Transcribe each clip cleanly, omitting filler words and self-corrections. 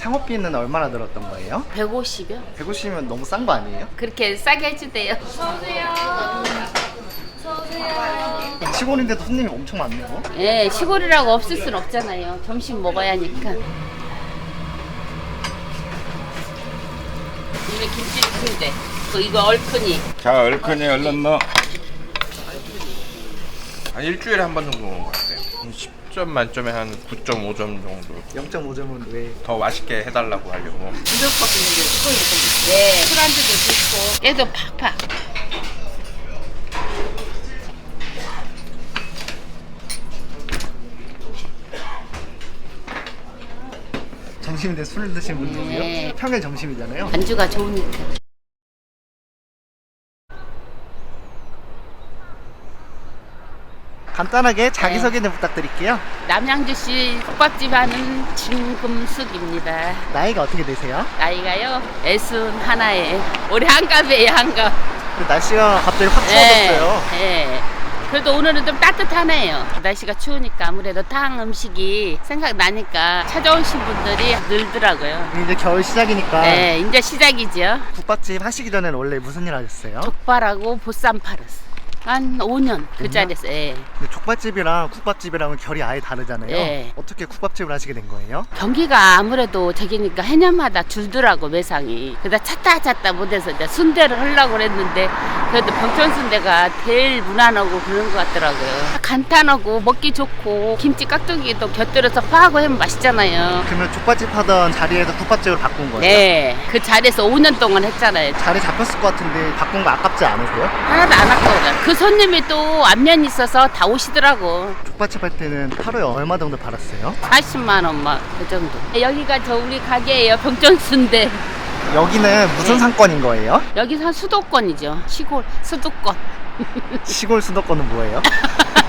창업비는 얼마나 들었던 거예요? 150요? 150이면 너무 싼 거 아니에요? 그렇게 싸게 해주대요. 시골인데도 손님이 엄청 많네요. 예, 시골이라고 없을 순 없잖아요. 점심 먹어야 하니까. 이게 김치인데 이거 얼큰이. 자, 얼큰이 얼른 넣어. 한 일주일에 한 번 정도 먹는 것 같아요. 10점 만점에 한 9.5점 정도. 0.5점은 왜? 더 맛있게 해달라고 하려고. 인정받고 있는 게 시골이 좀 네, 술안주도 좋고 깨도 팍팍. 점심인데 술을 드시는 분들이요? 네. 평일 점심이잖아요. 안주가 좋으니까. 간단하게 자기소개는 부탁드릴게요. 남양주시 국밥집 하는 진금숙입니다. 나이가 어떻게 되세요? 나이가요? 61에 올해 한갑이에요, 한갑. 근데 날씨가 갑자기 확 추워졌어요. 예. 그래도 오늘은 좀 따뜻하네요. 날씨가 추우니까 아무래도 탕 음식이 생각나니까 찾아오신 분들이 늘더라고요. 이제 겨울 시작이니까 네, 이제 시작이죠. 국밥집 하시기 전에는 원래 무슨 일 하셨어요? 족발하고 보쌈 팔았어. 한 5년 그 5년? 자리에서. 예. 근데 족발집이랑 국밥집이랑은 결이 아예 다르잖아요. 네. 어떻게 국밥집을 하시게 된 거예요? 경기가 아무래도 저기니까 해년마다 줄더라고 매상이. 그래서 찾다 못해서 이제 순대를 하려고 그랬는데 그래도 병천 순대가 제일 무난하고 그런 것 같더라고요. 간단하고 먹기 좋고 김치 깍두기도 곁들여서 파하고 하면 맛있잖아요. 그러면 족발집 하던 자리에서 국밥집으로 바꾼 거예요? 네, 그 자리에서 5년 동안 했잖아요. 자리 잡혔을 것 같은데 바꾼 거 아깝지 않으세요? 하나도 안 아까워요. 그 손님이 또 안면 있어서 다 오시더라고. 족발집 할 때는 하루에 얼마 정도 팔았어요? 40만 원 막 그 정도. 여기가 저 우리 가게예요. 병천 순대. 여기는 무슨 네. 상권인 거예요? 여기서 수도권이죠. 시골 수도권. 시골 수도권은 뭐예요?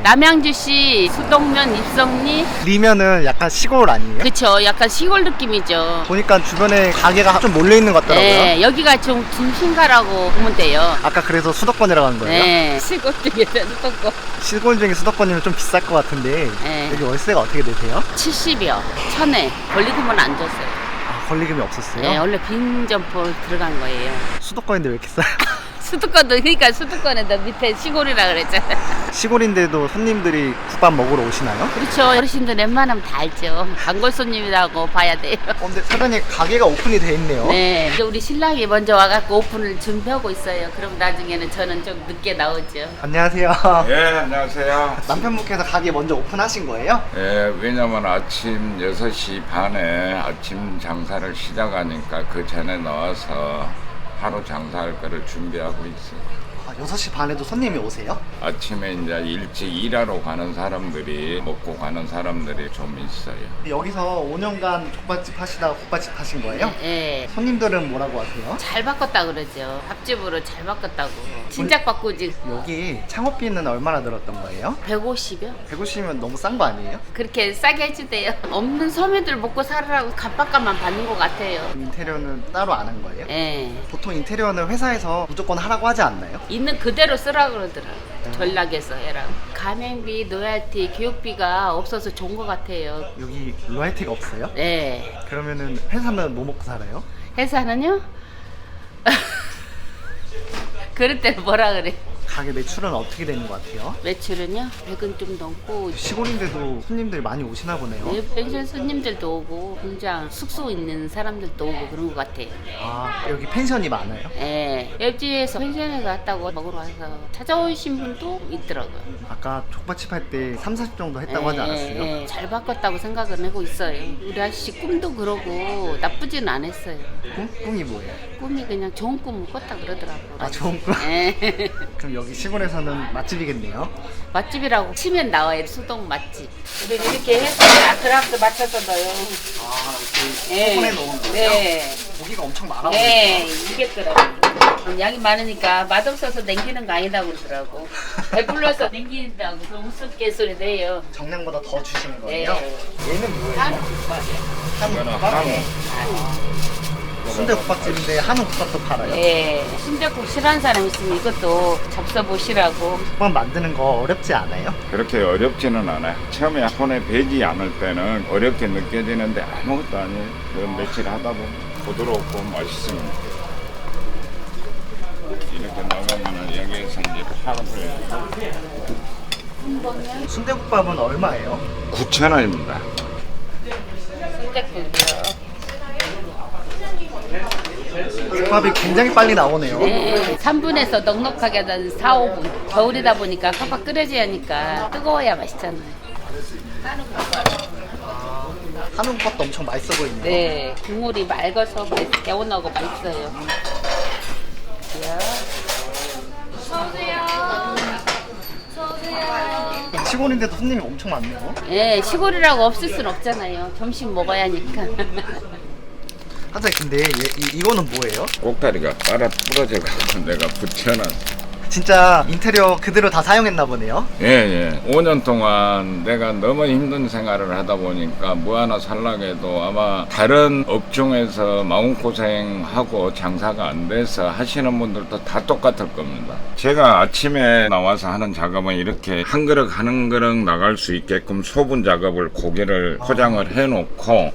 남양주시 수동면 입성리. 리면은 약간 시골 아니에요? 그쵸. 약간 시골 느낌이죠. 보니까 주변에 가게가 좀 몰려있는 것 같더라고요. 네, 여기가 좀 중심가라고 보면 돼요. 아까 그래서 수도권이라고 한 거예요? 네, 시골 중에서 수도권. 시골 중에 수도권이면 좀 비쌀 것 같은데 네. 여기 월세가 어떻게 되세요? 70여, 1000에 권리금은 안 줬어요. 아, 권리금이 없었어요? 네, 원래 빈 점포 들어간 거예요. 수도권인데 왜 이렇게 싸요? 수도권도 그러니까 수도권에도 밑에 시골이라 그랬잖아. 시골인데도 손님들이 국밥 먹으러 오시나요? 그렇죠. 어르신들 웬만하면 다 알죠. 단골 손님이라고 봐야 돼요. 근데 사장님 가게가 오픈이 돼 있네요. 네, 이제 우리 신랑이 먼저 와갖고 오픈을 준비하고 있어요. 그럼 나중에는 저는 좀 늦게 나오죠. 안녕하세요. 예, 안녕하세요. 남편분께서 가게 먼저 오픈하신 거예요? 예, 왜냐면 아침 6시 반에 아침 장사를 시작하니까 그 전에 나와서 하루 장사할 거를 준비하고 있어요. 아, 6시 반에도 손님이 오세요? 아침에 이제 일찍 일하러 가는 사람들이 먹고 가는 사람들이 좀 있어요. 여기서 5년간 족발집 하시다가 국밥집 하신 거예요? 네. 손님들은 뭐라고 하세요? 잘 바꿨다 그러죠. 밥집으로 잘 바꿨다고. 진작 바꾸지. 여기 창업비는 얼마나 들었던 거예요? 150여? 150이면 너무 싼 거 아니에요? 그렇게 싸게 해주대요. 없는 서민들 먹고 살으라고 갑박값만 받는 것 같아요. 인테리어는 따로 안 한 거예요? 예. 보통 인테리어는 회사에서 무조건 하라고 하지 않나요? 있는 그대로 쓰라 그러더라고요. 전락에서 해라. 가맹비, 노열티, 교육비가 없어서 좋은 것 같아요. 여기 로얄티가 없어요? 네. 그러면은 회사는 뭐 먹고 살아요? 회사는요? 그럴 때는 뭐라 그래? 가게 매출은 어떻게 되는 것 같아요? 매출은요? 100은 좀 넘고. 시골인데도 손님들이 많이 오시나 보네요. 네, 펜션 손님들도 오고 공장 숙소 있는 사람들도 오고 그런 것 같아요. 아, 여기 펜션이 많아요? 예, 옆집에서 펜션에 갔다고 먹으러 와서 찾아오신 분도 있더라고요. 아까 족발집 할 때 30, 40 정도 했다고 하지 않았어요? 예, 잘 바꿨다고 생각을 하고 있어요. 우리 아저씨 꿈도 그러고 나쁘진 않았어요. 꿈이 뭐예요? 꿈이 그냥 좋은 꿈을 꿨다 그러더라고요. 아, 좋은 꿈? 예. 그럼 여기 시골에서는 맛집이겠네요? 맛집이라고 치면 나와요. 수동 맛집. 우리 이렇게 해서 아트락스 맞춰서 넣어요. 아, 이렇게 소분해 놓은 거예요? 네. 고기가 엄청 많아 네, 보이죠? 이겠더라고요. 양이 많으니까 맛없어서 남기는 거 아니다고 그러더라고. 배불러서 남긴다고 그 우스갯소리 내요. 정량보다 더 주시는 네. 거예요? 얘는 뭐예요? 한우. 이거는 한우. 한우. 순대국밥집인데 한우 국밥도 팔아요? 예, 순댓국 싫어하는 사람 있으면 이것도 접숴보시라고. 국밥 만드는 거 어렵지 않아요? 그렇게 어렵지는 않아요. 처음에 손에 배지 않을 때는 어렵게 느껴지는데 아무것도 아니에요. 그 며칠 하다 보면 부드럽고 맛있습니다. 이렇게 나가면은 여기에서 이제 파를 순대국밥은 얼마예요? 9,000원입니다. 순댓국이요. 국밥이 굉장히 빨리 나오네요. 네, 3분에서 넉넉하게 한 4, 5분. 겨울이다 보니까 팍팍 끓여져야 하니까 뜨거워야 맛있잖아요. 한우 국밥도 엄청 맛있어 보이네요. 네, 국물이 맑아서 개운하고 맛있어요. 이야. 시골인데도 손님이 엄청 많네요. 예, 시골이라고 없을 순 없잖아요. 점심 먹어야 하니까. 사장님 근데 이거는 뭐예요? 꼭다리가 빨아 부러져가지고 내가 붙여놨. 진짜 인테리어 그대로 다 사용했나 보네요. 예. 5년 동안 내가 너무 힘든 생활을 하다 보니까 뭐 하나 살라고 해도 아마 다른 업종에서 마음고생하고 장사가 안 돼서 하시는 분들도 다 똑같을 겁니다. 제가 아침에 나와서 하는 작업은 이렇게 한 그릇 한 그릇 나갈 수 있게끔 소분 작업을 고기를 포장을 해놓고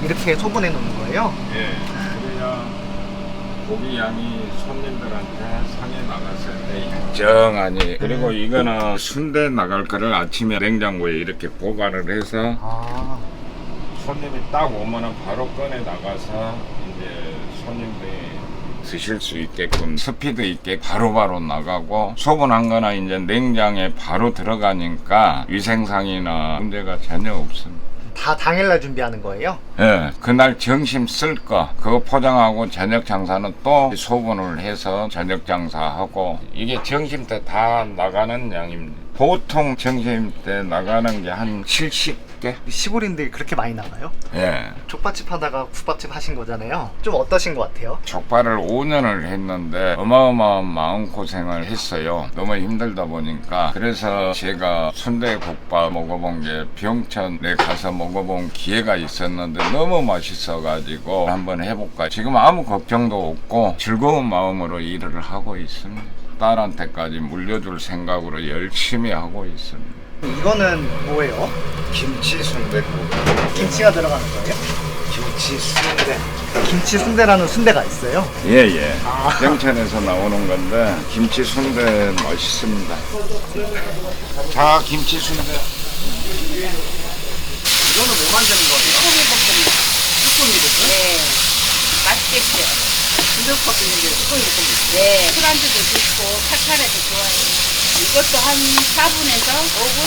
이렇게 소분해 놓는 거예요? 예, 그래야 고기 양이 손님들한테 상에 나갔을 때 일정하니. 그리고 이거는 순대 나갈 거를 아침에 냉장고에 이렇게 보관을 해서 손님이 딱 오면은 바로 꺼내 나가서 이제 손님들이 드실 수 있게끔 스피드 있게 바로바로 나가고, 소분한 거나 이제 냉장에 바로 들어가니까 위생상이나 문제가 전혀 없습니다. 다 당일날 준비하는 거예요? 예, 그날 점심 쓸 거 그거 포장하고 저녁 장사는 또 소분을 해서 저녁 장사하고, 이게 점심 때 다 나가는 양입니다. 보통 점심 때 나가는 게 한 70개? 시골인데 그렇게 많이 나가요? 예. 족밥집 하다가 국밥집 하신 거잖아요. 좀 어떠신 것 같아요? 족발을 5년을 했는데 어마어마한 마음고생을 했어요. 너무 힘들다 보니까. 그래서 제가 순대국밥 먹어본 게 병천에 가서 먹어본 기회가 있었는데 너무 맛있어가지고 한번 해볼까. 지금 아무 걱정도 없고 즐거운 마음으로 일을 하고 있습니다. 딸한테까지 물려줄 생각으로 열심히 하고 있습니다. 이거는 뭐예요? 김치 순대국. 김치가 들어가는 거예요? 김치 순대. 김치 순대라는 순대가 있어요? 예. 병천에서 나오는 건데 김치 순대 맛있습니다. 자, 김치 순대. 이거는 뭐 만드는 거예요? 쭈꾸미 볶음? 네, 맛있겠죠. 순대국밥 있는 게 쭈꾸미 볶음. 네, 술안주도 좋고 칼칼해서 좋아요. 이것도 한 4분에서 5분?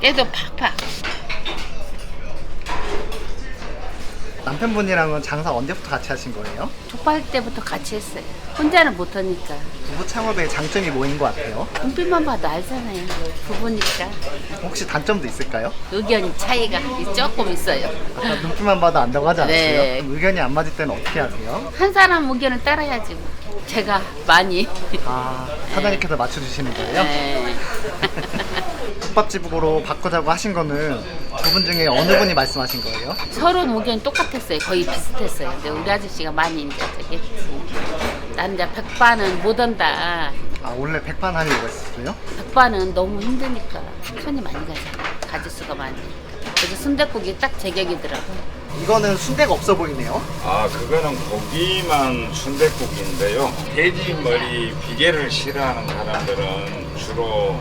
깨도 팍팍. 남편분이랑은 장사 언제부터 같이 하신 거예요? 족발 때부터 같이 했어요. 혼자는 못하니까. 부부 창업의 장점이 뭐인 것 같아요? 눈빛만 봐도 알잖아요. 부부니까. 혹시 단점도 있을까요? 의견 차이가 조금 있어요. 아까 눈빛만 봐도 안다고 하지 않았어요? 네. 그럼 의견이 안 맞을 때는 어떻게 하세요? 한 사람 의견을 따라야지 뭐. 제가 많이. 사장님께서 맞춰주시는 거예요? 네. 국밥집으로 바꾸자고 하신 거는 두 분 중에 어느 분이 말씀하신 거예요? 서로 의견이 똑같았어요. 거의 비슷했어요. 근데 우리 아저씨가 많이 이제 저기 난 이제 백반은 못 한다. 원래 백반 하는 이유가 있었어요? 백반은 너무 힘드니까 손이 많이 가잖아. 가짓수가 많으니까. 그래서 순댓국이 딱 제격이더라고요. 이거는 순대가 없어 보이네요. 그거는 고기만 순댓국인데요. 돼지 머리 비계를 싫어하는 사람들은 주로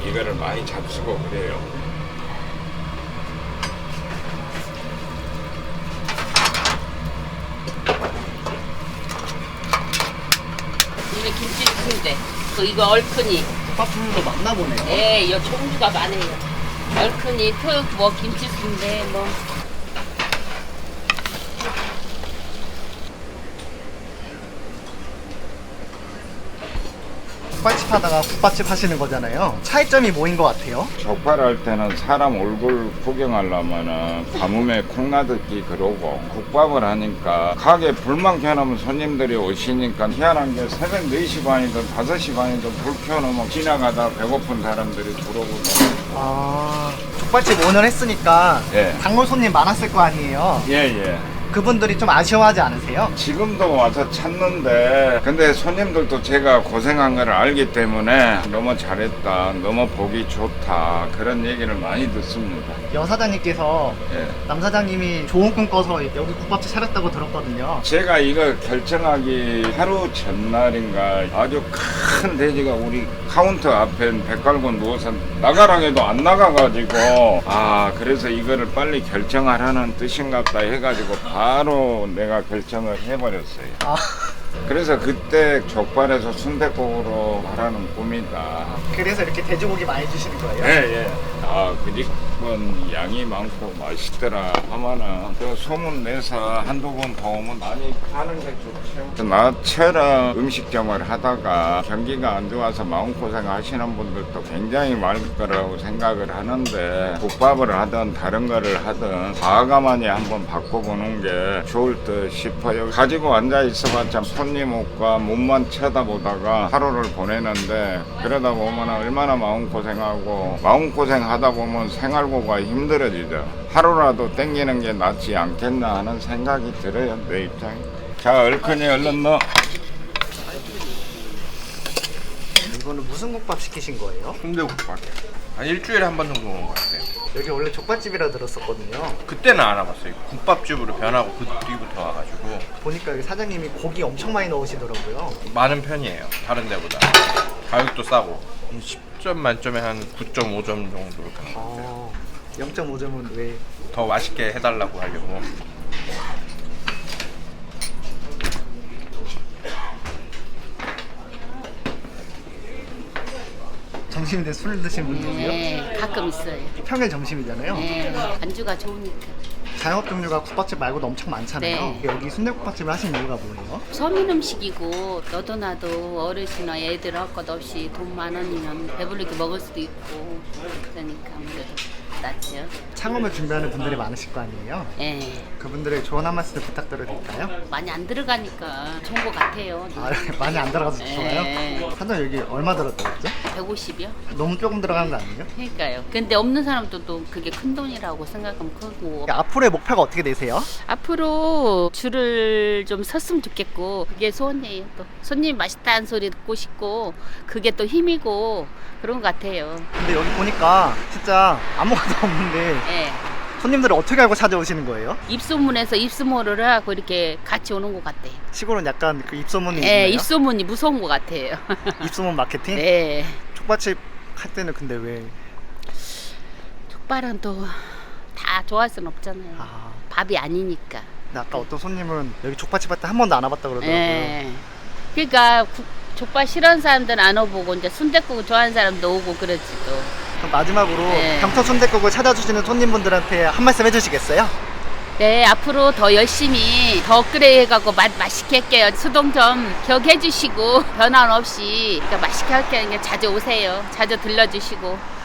이거를 많이 잡수고 그래요. 이게 김치 순대. 이거 얼큰이. 국밥집도 많나 보네요. 예, 이 종류가 많아요. 얼큰이, 뭐 김치 순대, 뭐. 국밥집 하다가 국밥집 하시는 거잖아요. 차이점이 뭐인 것 같아요? 족발 할 때는 사람 얼굴 구경하려면은 가뭄에 콩나듣기 그러고, 국밥을 하니까 가게 불만 켜놓으면 손님들이 오시니까 희한한 게 새벽 4시 반이든 5시 반이든 불 켜놓으면 지나가다 배고픈 사람들이 들어오고. 족발집 오늘 했으니까 예. 단골 손님 많았을 거 아니에요. 예예. 그분들이 좀 아쉬워하지 않으세요? 지금도 와서 찾는데 근데 손님들도 제가 고생한 걸 알기 때문에 너무 잘했다, 너무 보기 좋다 그런 얘기를 많이 듣습니다. 여사장님께서 예. 남사장님이 좋은 꿈 꿔서 여기 국밥집 차렸다고 들었거든요. 제가 이거 결정하기 하루 전날인가 아주 큰 돼지가 우리 카운터 앞에 배 깔고 누워서 나가라 해도 안 나가가지고 그래서 이거를 빨리 결정하라는 뜻인갑다 해가지고 바로 내가 결정을 해버렸어요. 아, 그래서 그때 족발에서 순댓국으로 하라는 꿈이다. 그래서 이렇게 돼지고기 많이 주시는 거예요? 예. 그 집은 양이 많고 맛있더라 하면은 그 소문 내서 한두 번 더 오면 많이 파는 게 좋죠. 나처럼 음식점을 하다가 경기가 안 좋아서 마음고생 하시는 분들도 굉장히 많을 거라고 생각을 하는데 국밥을 하든 다른 거를 하든 과감하게 한번 바꿔보는 게 좋을 듯 싶어요. 가지고 앉아 있어봤자 손님 옷과 몸만 쳐다보다가 하루를 보내는데 그러다 보면 얼마나 마음고생하고 마음고생하다 보면 생활고가 힘들어지죠. 하루라도 땡기는 게 낫지 않겠나 하는 생각이 들어요. 내 입장에. 자, 얼큰이 얼른 넣어. 이거는 무슨 국밥 시키신 거예요? 순대국밥이요. 한 일주일에 한 번 정도 먹는 것 같아요. 여기 원래 족발집이라 들었었거든요. 그때는 안 와봤어요. 국밥집으로 변하고 그 뒤부터 와가지고 보니까 여기 사장님이 고기 엄청 많이 넣으시더라고요. 많은 편이에요. 다른 데보다. 가격도 싸고 10점 만점에 한 9.5점 정도. 0.5점은 왜? 더 맛있게 해달라고 하려고. 점심인데 술 드시는 분들이요? 네, 가끔 있어요. 평일 점심이잖아요. 네, 안주가 좋으니까. 자영업 종류가 국밥집 말고도 엄청 많잖아요. 네. 여기 순대국밥집을 하신 이유가 뭐예요? 서민 음식이고 너도 나도 어르신이나 애들 할 것 없이 돈 만 원이면 배부르게 먹을 수도 있고 그러니까 아무래도 낫죠. 창업을 준비하는 분들이 많으실 거 아니에요? 예, 그분들의 조언 한 말씀 부탁드려도 될까요? 많이 안 들어가니까 좋은 것 같아요. 많이 안 들어가서 좋아요? 네. 사장 여기 얼마 들었다고 했죠? 150이요? 너무 조금 들어간 거 아니에요? 그러니까요. 근데 없는 사람도 또 그게 큰 돈이라고 생각하면 크고 앞으로의 목표가 어떻게 되세요? 앞으로 줄을 좀 섰으면 좋겠고 그게 소원이에요. 또 손님 맛있다는 소리 듣고 싶고 그게 또 힘이고 그런 것 같아요. 근데 여기 보니까 진짜 아무것도 없는데 예. 손님들을 어떻게 알고 찾아오시는 거예요? 입소문에서 입소문을 하고 이렇게 같이 오는 것 같아요. 시골은 약간 그 입소문이 예, 있나요? 입소문이 무서운 것 같아요. 입소문 마케팅? 네. 족발집 할 때는 근데 왜? 족발은 또 다 좋아할 수는 없잖아요. 밥이 아니니까. 근데 아까 어떤 손님은 여기 족발집 할 때 한 번도 안 와봤다 그러더라고요. 예. 그러니까 족발 싫어하는 사람들은 안 오고 이제 순댓국 좋아하는 사람도 오고 그러지 또. 그럼 마지막으로 네. 경터 순댓국을 찾아주시는 손님분들한테 한 말씀 해주시겠어요? 네, 앞으로 더 열심히 더 업그레이드해가고 맛있게 할게요. 수동 좀 기억해 주시고 변함 없이 그러니까 맛있게 할게요. 자주 오세요. 자주 들러주시고.